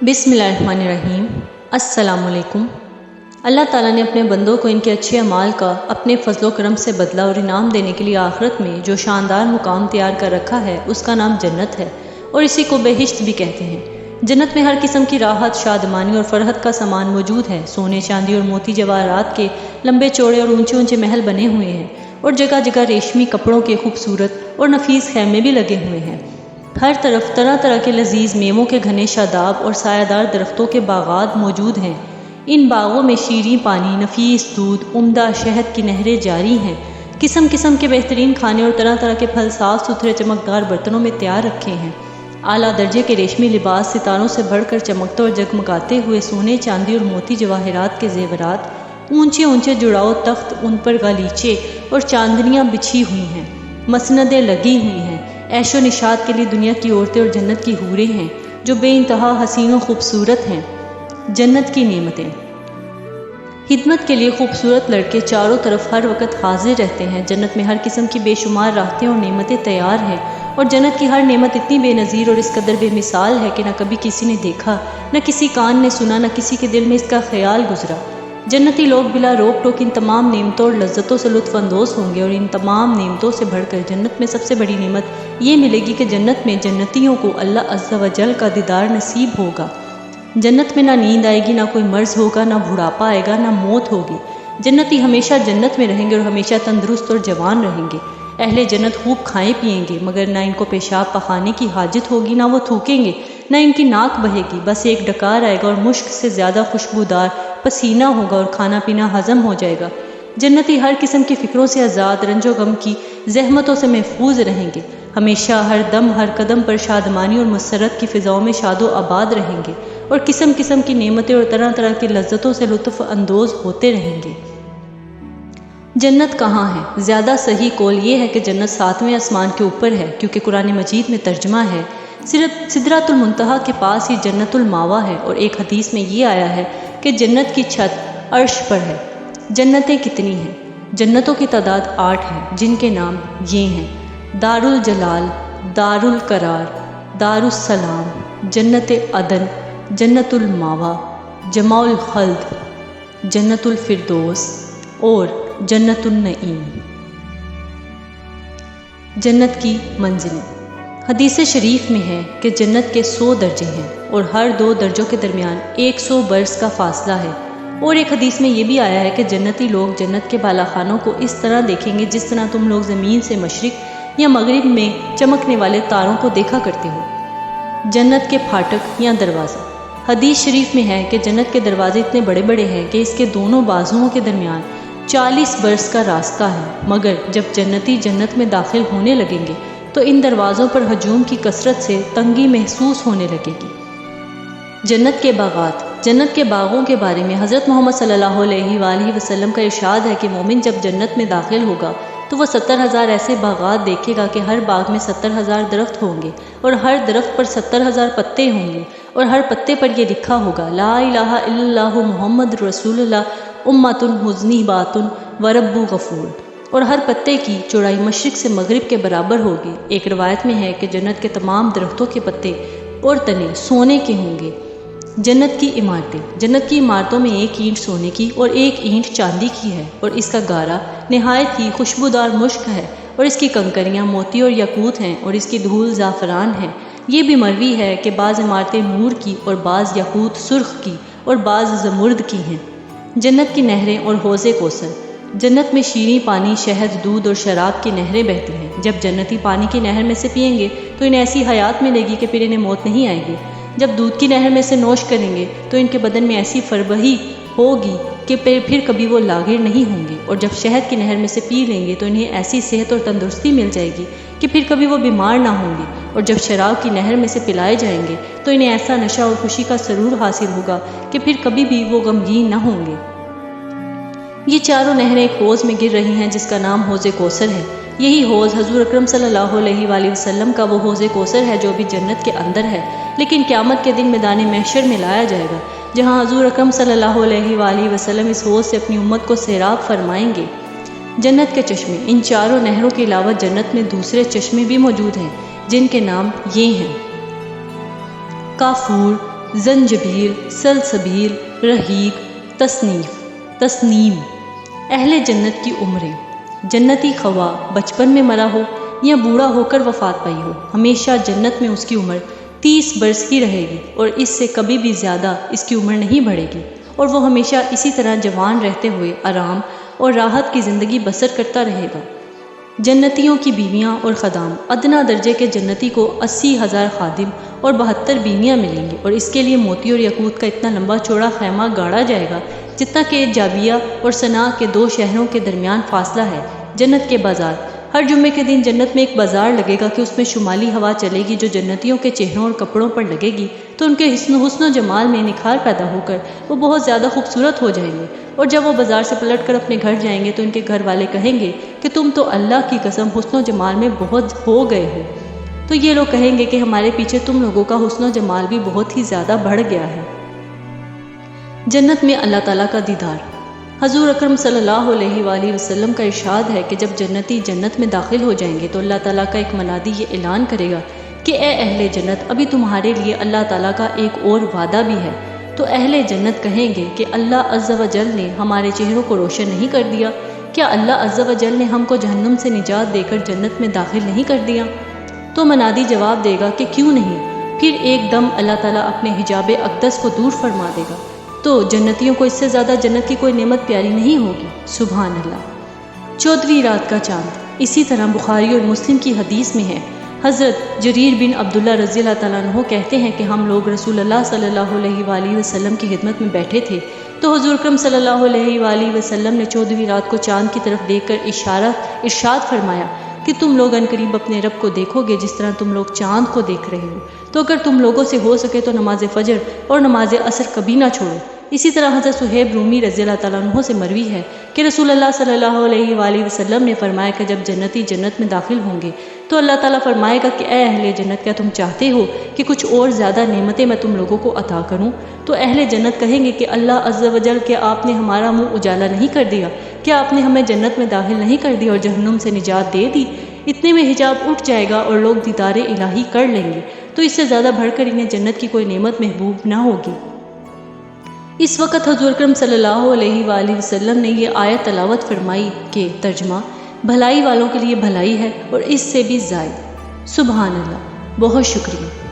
بسم اللہ الرحمن الرحیم۔ السلام علیکم۔ اللہ تعالیٰ نے اپنے بندوں کو ان کے اچھے اعمال کا اپنے فضل و کرم سے بدلہ اور انعام دینے کے لیے آخرت میں جو شاندار مقام تیار کر رکھا ہے اس کا نام جنت ہے، اور اسی کو بہشت بھی کہتے ہیں۔ جنت میں ہر قسم کی راحت، شادمانی اور فرحت کا سامان موجود ہے۔ سونے، چاندی اور موتی جواہرات کے لمبے چوڑے اور اونچے اونچے محل بنے ہوئے ہیں، اور جگہ جگہ ریشمی کپڑوں کے خوبصورت اور نفیس خیمے بھی لگے ہوئے ہیں۔ ہر طرف طرح طرح کے لذیذ میووں کے گھنے شاداب اور سایہ دار درختوں کے باغات موجود ہیں۔ ان باغوں میں شیریں پانی، نفیس دودھ، عمدہ شہد کی نہریں جاری ہیں۔ قسم قسم کے بہترین کھانے اور طرح طرح کے پھل صاف ستھرے چمکدار برتنوں میں تیار رکھے ہیں۔ اعلیٰ درجے کے ریشمی لباس ستاروں سے بڑھ کر چمکتے اور جگمگاتے ہوئے سونے، چاندی اور موتی جواہرات کے زیورات، اونچے اونچے جڑاؤ تخت، ان پر غالیچے اور چاندنیاں بچھی ہوئی ہیں، مسندیں لگی ہوئی ہیں۔ عیش و نشاط کے لیے دنیا کی عورتیں اور جنت کی حوریں ہیں جو بے انتہا حسین و خوبصورت ہیں۔ جنت کی نعمتیں۔ خدمت کے لیے خوبصورت لڑکے چاروں طرف ہر وقت حاضر رہتے ہیں۔ جنت میں ہر قسم کی بے شمار راحتیں اور نعمتیں تیار ہیں، اور جنت کی ہر نعمت اتنی بے نظیر اور اس قدر بے مثال ہے کہ نہ کبھی کسی نے دیکھا، نہ کسی کان نے سنا، نہ کسی کے دل میں اس کا خیال گزرا۔ جنتی لوگ بلا روک ٹوک ان تمام نعمتوں اور لذتوں سے لطف اندوز ہوں گے، اور ان تمام نعمتوں سے بڑھ کر جنت میں سب سے بڑی نعمت یہ ملے گی کہ جنت میں جنتیوں کو اللہ عز و جل کا دیدار نصیب ہوگا۔ جنت میں نہ نیند آئے گی، نہ کوئی مرض ہوگا، نہ بڑھاپا آئے گا، نہ موت ہوگی۔ جنتی ہمیشہ جنت میں رہیں گے اور ہمیشہ تندرست اور جوان رہیں گے۔ اہل جنت خوب کھائیں پیئیں گے، مگر نہ ان کو پیشاب پخانے کی حاجت ہوگی، نہ وہ تھوکیں گے، نہ ان کی ناک بہے گی۔ بس ایک ڈکار آئے گا اور مشک سے زیادہ خوشبودار پسینہ ہوگا اور کھانا پینا ہضم ہو جائے گا۔ جنتی ہر قسم کی فکروں سے آزاد، رنج و غم کی زحمتوں سے محفوظ رہیں گے۔ ہمیشہ ہر دم ہر قدم پر شادمانی اور مسرت کی فضاؤں میں شاد و آباد رہیں گے، اور قسم قسم کی نعمتیں اور طرح طرح کی لذتوں سے لطف اندوز ہوتے رہیں گے۔ جنت کہاں ہے؟ زیادہ صحیح قول یہ ہے کہ جنت 7ویں آسمان کے اوپر ہے، کیونکہ قرآن مجید میں ترجمہ ہے سدرۃ المنتہا کے پاس ہی جنت الماوا ہے، اور ایک حدیث میں یہ آیا ہے کہ جنت کی چھت عرش پر ہے۔ جنتیں کتنی ہیں؟ جنتوں کی تعداد 8 ہے، جن کے نام یہ ہیں: دار الجلال، دار القرار، دار السلام، جنت عدن، جنت الماوا، جمع الخلد، جنت الفردوس اور جنت النعیم۔ جنت کی منزلیں۔ حدیث شریف میں ہے کہ جنت کے 100 درجے ہیں، اور ہر 2 درجوں کے درمیان 100 برس کا فاصلہ ہے۔ اور ایک حدیث میں یہ بھی آیا ہے کہ جنتی لوگ جنت کے بالا خانوں کو اس طرح دیکھیں گے جس طرح تم لوگ زمین سے مشرق یا مغرب میں چمکنے والے تاروں کو دیکھا کرتے ہو۔ جنت کے پھاٹک یا دروازے۔ حدیث شریف میں ہے کہ جنت کے دروازے اتنے بڑے بڑے ہیں کہ اس کے دونوں بازوؤں کے درمیان 40 برس کا راستہ ہے، مگر جب جنتی جنت میں داخل ہونے لگیں گے تو ان دروازوں پر ہجوم کی کثرت سے تنگی محسوس ہونے لگے گی۔ جنت کے باغات۔ جنت کے باغوں کے بارے میں حضرت محمد صلی اللہ علیہ وآلہ وسلم کا ارشاد ہے کہ مومن جب جنت میں داخل ہوگا تو وہ 70,000 ایسے باغات دیکھے گا کہ ہر باغ میں 70,000 درخت ہوں گے، اور ہر درخت پر 70,000 پتے ہوں گے، اور ہر پتے پر یہ لکھا ہوگا: لا الہ الا اللہ محمد رسول اللہ امۃ مذنبات ورب غفور۔ اور ہر پتے کی چوڑائی مشرق سے مغرب کے برابر ہوگی۔ ایک روایت میں ہے کہ جنت کے تمام درختوں کے پتے اور تنے سونے کے ہوں گے۔ جنت کی عمارتیں۔ جنت کی عمارتوں میں 1 اینٹ سونے کی اور 1 اینٹ چاندی کی ہے، اور اس کا گارا نہایت ہی خوشبودار مشک ہے، اور اس کی کنکریاں موتی اور یاقوت ہیں، اور اس کی دھول زعفران ہے۔ یہ بھی مروی ہے کہ بعض عمارتیں نور کی اور بعض یاقوت سرخ کی اور بعض زمرد کی ہیں۔ جنت کی نہریں اور حوض کوثر۔ جنت میں شیریں پانی، شہد، دودھ اور شراب کی نہریں بہتی ہیں۔ جب جنتی پانی کی نہر میں سے پئیں گے تو انہیں ایسی حیات ملے گی کہ پھر انہیں موت نہیں آئے گی۔ جب دودھ کی نہر میں سے نوش کریں گے تو ان کے بدن میں ایسی فربہی ہوگی کہ پھر کبھی وہ لاغر نہیں ہوں گے، اور جب شہد کی نہر میں سے پی لیں گے تو انہیں ایسی صحت اور تندرستی مل جائے گی کہ پھر کبھی وہ بیمار نہ ہوں گے، اور جب شراب کی نہر میں سے پلائے جائیں گے تو انہیں ایسا نشہ اور خوشی کا سرور حاصل ہوگا کہ پھر کبھی بھی وہ غمگین نہ ہوں گے۔ یہ چاروں نہریں ایک حوض میں گر رہی ہیں جس کا نام حوض کوثر ہے۔ یہی حوض حضور اکرم صلی اللہ علیہ وآلہ وسلم کا وہ حوض کوثر ہے جو بھی جنت کے اندر ہے، لیکن قیامت کے دن میدان محشر میں لایا جائے گا، جہاں حضور اکرم صلی اللہ علیہ وآلہ وسلم اس حوض سے اپنی امت کو سیراب فرمائیں گے۔ جنت کے چشمے۔ ان چاروں نہروں کے علاوہ جنت میں دوسرے چشمے بھی موجود ہیں، جن کے نام یہ ہیں: کافور، زنجبیل، سلسبیل، رحیق، تسنیم۔ اہل جنت کی عمریں۔ جنتی خواہ بچپن میں مرا ہو یا بوڑھا ہو کر وفات پائی ہو، ہمیشہ جنت میں اس کی عمر 30 برس ہی رہے گی اور اس سے کبھی بھی زیادہ اس کی عمر نہیں بڑھے گی، اور وہ ہمیشہ اسی طرح جوان رہتے ہوئے آرام اور راحت کی زندگی بسر کرتا رہے گا۔ جنتیوں کی بیویاں اور خدام۔ ادنا درجے کے جنتی کو 80,000 خادم اور 72 بیویاں ملیں گی، اور اس کے لیے موتی اور یاقوت کا اتنا لمبا چوڑا خیمہ گاڑا جائے گا جتنا کہ جابیہ اور صنعاء کے 2 شہروں کے درمیان فاصلہ ہے۔ جنت کے بازار۔ ہر جمعے کے دن جنت میں ایک بازار لگے گا کہ اس میں شمالی ہوا چلے گی جو جنتیوں کے چہروں اور کپڑوں پر لگے گی تو ان کے حسن و جمال میں نکھار پیدا ہو کر وہ بہت زیادہ خوبصورت ہو جائیں گے، اور جب وہ بازار سے پلٹ کر اپنے گھر جائیں گے تو ان کے گھر والے کہیں گے کہ تم تو اللہ کی قسم حسن و جمال میں بہت ہو گئے ہو۔ تو یہ لوگ کہیں گے کہ ہمارے پیچھے تم لوگوں کا حسن و جمال بھی بہت ہی زیادہ بڑھ گیا ہے۔ جنت میں اللہ تعالیٰ کا دیدار۔ حضور اکرم صلی اللہ علیہ وآلہ وسلم کا ارشاد ہے کہ جب جنتی جنت میں داخل ہو جائیں گے تو اللہ تعالیٰ کا ایک منادی یہ اعلان کرے گا کہ اے اہل جنت، ابھی تمہارے لیے اللہ تعالیٰ کا ایک اور وعدہ بھی ہے۔ تو اہل جنت کہیں گے کہ اللہ عز و جل نے ہمارے چہروں کو روشن نہیں کر دیا؟ کیا اللہ عز و جل نے ہم کو جہنم سے نجات دے کر جنت میں داخل نہیں کر دیا؟ تو منادی جواب دے گا کہ کیوں نہیں۔ پھر ایک دم اللہ تعالیٰ اپنے حجاب اقدس کو دور فرما دے گا، تو جنتیوں کو اس سے زیادہ جنت کی کوئی نعمت پیاری نہیں ہوگی۔ سبحان اللہ۔ 14ویں رات کا چاند۔ اسی طرح بخاری اور مسلم کی حدیث میں ہے، حضرت جریر بن عبداللہ رضی اللہ تعالیٰ عنہ کہتے ہیں کہ ہم لوگ رسول اللہ صلی اللہ علیہ وآلہ وسلم کی خدمت میں بیٹھے تھے تو حضور اکرم صلی اللہ علیہ وآلہ وسلم نے 14ویں رات کو چاند کی طرف دیکھ کر ارشاد فرمایا کہ تم لوگ عنقریب اپنے رب کو دیکھو گے جس طرح تم لوگ چاند کو دیکھ رہے ہو، تو اگر تم لوگوں سے ہو سکے تو نماز فجر اور نماز عصر کبھی نہ چھوڑو۔ اسی طرح حضرت صہیب رومی رضی اللہ تعالیٰ عنہ سے مروی ہے کہ رسول اللہ صلی اللہ علیہ وآلہ وسلم نے فرمایا کہ جب جنتی جنت میں داخل ہوں گے تو اللہ تعالیٰ فرمائے گا کہ اے اہل جنت، کیا تم چاہتے ہو کہ کچھ اور زیادہ نعمتیں میں تم لوگوں کو عطا کروں؟ تو اہل جنت کہیں گے کہ اللہ عز و جل، کیا آپ نے ہمارا منہ اجالا نہیں کر دیا؟ کیا آپ نے ہمیں جنت میں داخل نہیں کر دیا اور جہنم سے نجات دے دی؟ اتنے میں حجاب اٹھ جائے گا اور لوگ دیدار الہی کر لیں گے، تو اس سے زیادہ بڑھ کر انہیں جنت کی کوئی نعمت محبوب نہ ہوگی۔ اس وقت حضور اکرم صلی اللہ علیہ وآلہ وسلم نے یہ آیت تلاوت فرمائی کہ ترجمہ: بھلائی والوں کے لیے بھلائی ہے اور اس سے بھی زائد۔ سبحان اللہ۔ بہت شکریہ۔